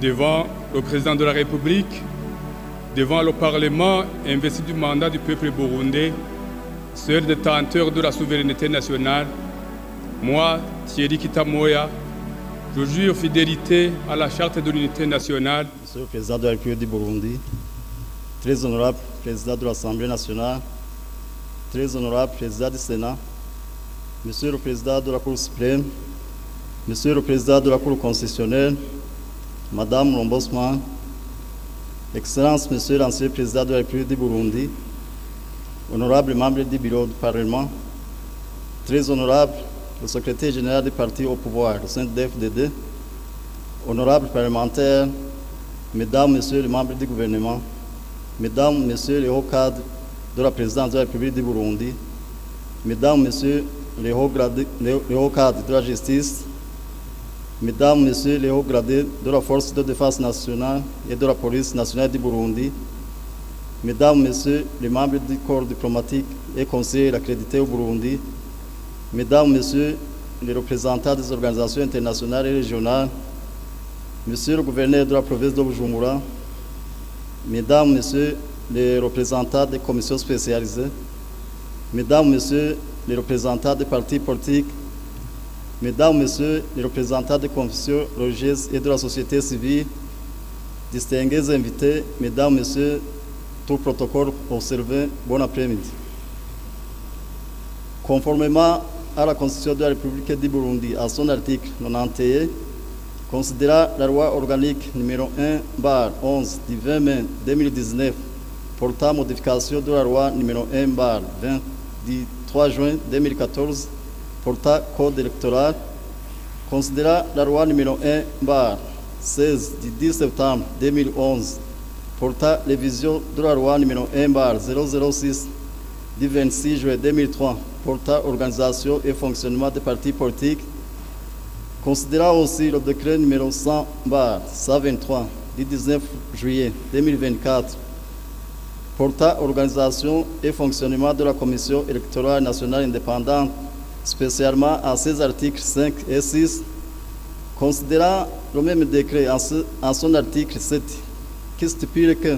devant le président de la République, devant le Parlement investi du mandat du peuple burundais, seul détenteur de la souveraineté nationale, moi, Thierry Kitamoya, je jure fidélité à la Charte de l'unité nationale. Monsieur le Président de la République du Burundi, très honorable Président de l'Assemblée nationale, très honorable Président du Sénat, Monsieur le Président de la Cour suprême, Monsieur le Président de la Cour constitutionnelle, Madame l'Ombudsman, Excellence Monsieur l'ancien Président de la République du Burundi, honorable membre du Bureau du Parlement, très honorable le secrétaire général du parti au pouvoir, le CNDD-FDD, honorables parlementaires, mesdames, messieurs les membres du gouvernement, mesdames, messieurs les hauts cadres de la présidence de la République du Burundi, mesdames, messieurs les hauts cadres de la justice, mesdames, messieurs les hauts gradés de la force de défense nationale et de la police nationale du Burundi, mesdames, messieurs les membres du corps diplomatique et conseillers accrédités au Burundi, mesdames, messieurs les représentants des organisations internationales et régionales, monsieur le gouverneur de la province de Bujumbura, mesdames, messieurs les représentants des commissions spécialisées, mesdames, messieurs les représentants des partis politiques, mesdames, messieurs les représentants des confessions religieuses et de la société civile, distingués invités, mesdames, messieurs, tout protocole observé, bon après-midi. Conformément à la Constitution de la République du Burundi, à son article 91, considérant la loi organique numéro 1/11 du 20 mai 2019 portant modification de la loi numéro 1/20 du 3 juin 2014 portant code électoral, considérant la loi numéro 1/16 du 10 septembre 2011 portant révision de la loi numéro 1/006 du 26 juillet 2003 portant organisation et fonctionnement des partis politiques, considérant aussi le décret numéro 100/123 du 19 juillet 2024 portant organisation et fonctionnement de la Commission électorale nationale indépendante, spécialement à ses articles 5 et 6, considérant le même décret en son article 7 qui stipule que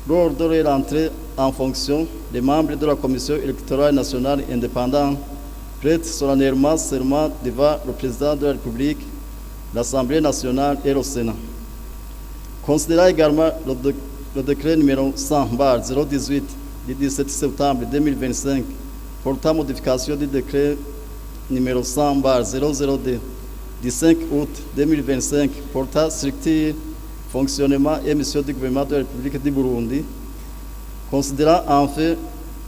lors de leur entrée en fonction, les membres de la Commission électorale nationale indépendante prêtent solennellement serment devant le Président de la République, l'Assemblée nationale et le Sénat. Considérant également le décret numéro 100/018 du 17 septembre 2025 portant modification du décret numéro 100/002 du 5 août 2025 portant structure, fonctionnement et mission du gouvernement de la République du Burundi, considérant en fait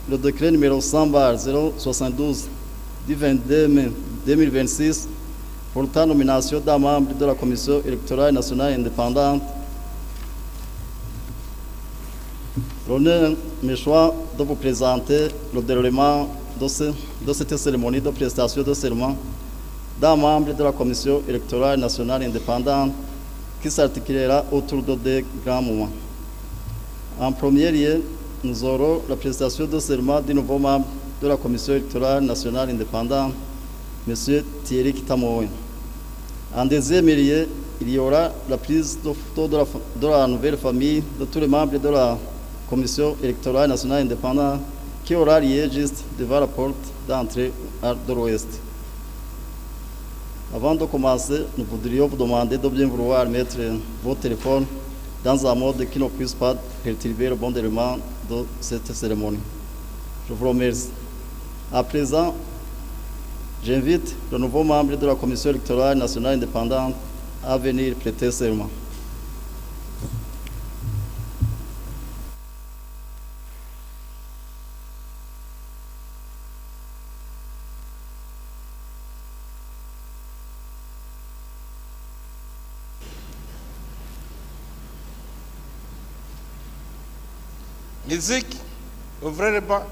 le décret numéro 100/072 du 22 mai 2026 portant nomination d'un membre de la Commission électorale nationale indépendante, l'honneur me choix de vous présenter le déroulement de cette cérémonie de prestation de serment d'un membre de la Commission électorale nationale indépendante qui s'articulera autour de deux grands moments. En premier lieu, nous aurons la prestation de serment du nouveau membre de la Commission électorale nationale indépendante, M. Thierry Kitamoya. En deuxième lieu, il y aura la prise de photo de la nouvelle famille de tous les membres de la Commission électorale nationale indépendante qui aura lieu juste devant la porte d'entrée de l'Ouest. Avant de commencer, nous voudrions vous demander de bien vouloir mettre vos téléphones dans un mode qui ne puisse pas perturber le bon déroulement de cette cérémonie. Je vous remercie. À présent, j'invite le nouveau membre de la Commission électorale nationale indépendante à venir prêter serment. Musique, ouvrez les bancs.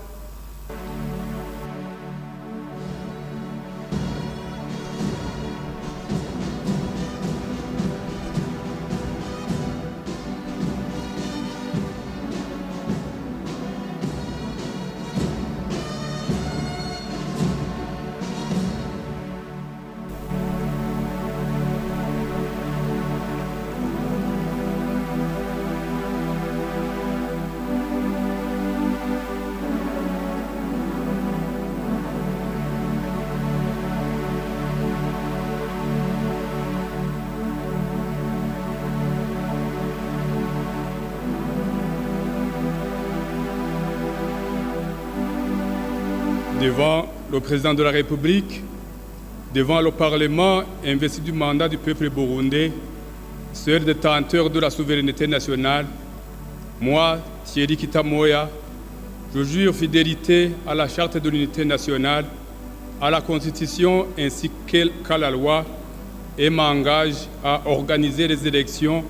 devant le président de la République, devant le Parlement investi du mandat du peuple burundais, seul détenteur de la souveraineté nationale, moi, Thierry Kitamoya, je jure fidélité à la Charte de l'unité nationale, à la Constitution ainsi qu'à la loi, et m'engage à organiser les élections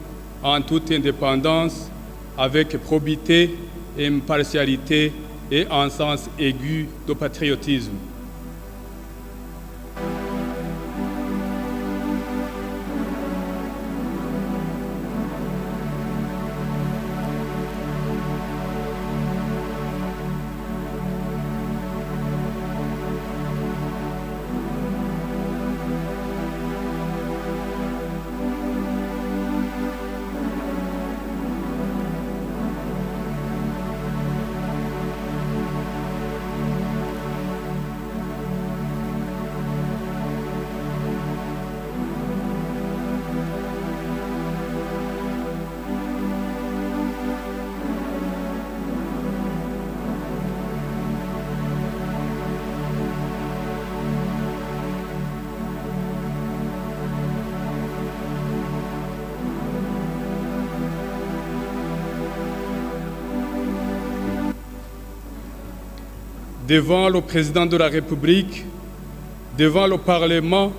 en toute indépendance, avec probité et impartialité et en sens aigu de patriotisme. Devant le président de la République, devant le Parlement,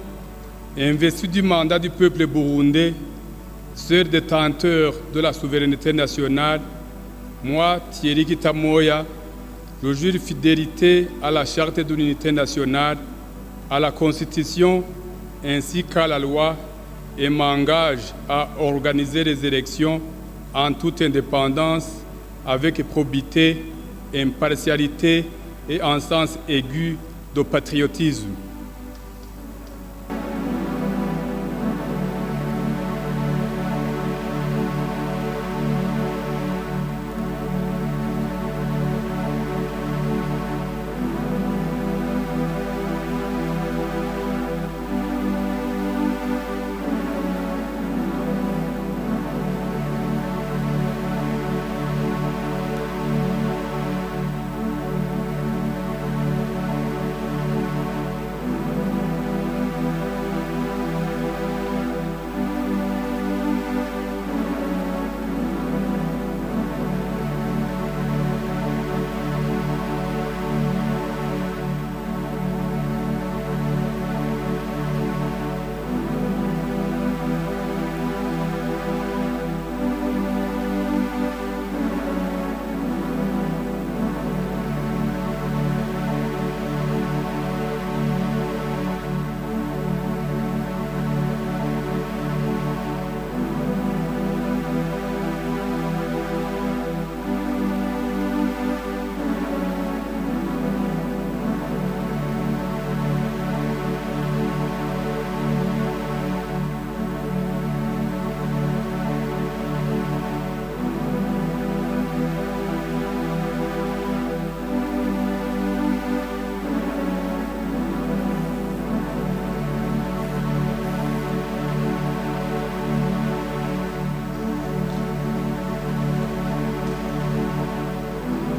investi du mandat du peuple burundais, seul détenteur de la souveraineté nationale, moi, Thierry Kitamoya, je jure fidélité à la Charte de l'unité nationale, à la Constitution ainsi qu'à la loi et m'engage à organiser les élections en toute indépendance, avec probité, impartialité et en sens aigu de patriotisme.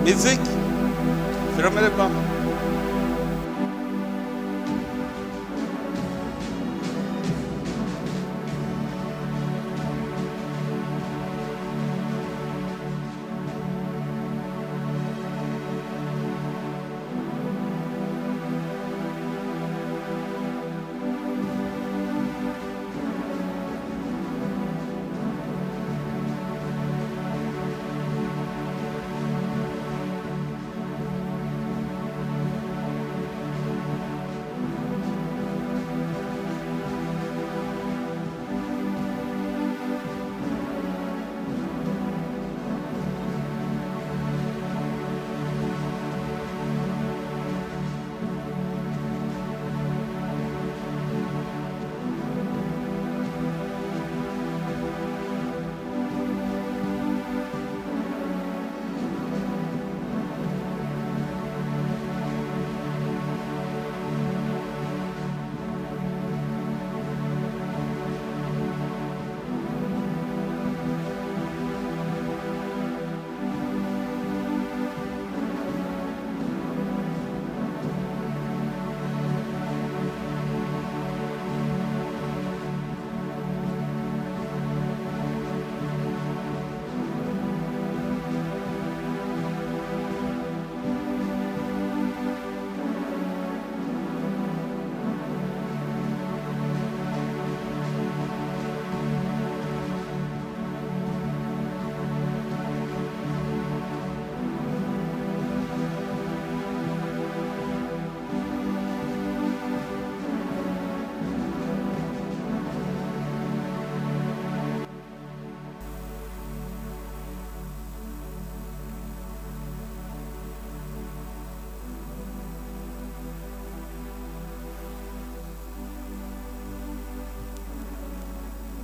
Musique, fermez les bancs.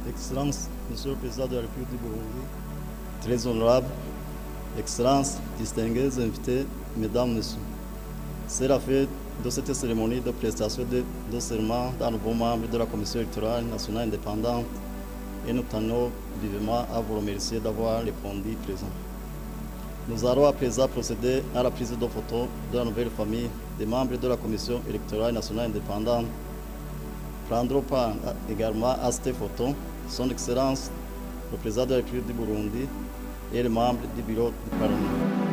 Excellences, Monsieur le Président de la République du Burundi, très honorable, Excellences, distingués invités, Mesdames, Messieurs. C'est la fête de cette cérémonie de prestation de serment d'un nouveau membre de la Commission électorale nationale indépendante et nous tenons vivement à vous remercier d'avoir répondu présent. Nous allons à présent procéder à la prise de photos de la nouvelle famille des membres de la Commission électorale nationale indépendante. Prendront part également à cette photo Son Excellence, le Président de la République du Burundi et les membres du bureau du Parlement.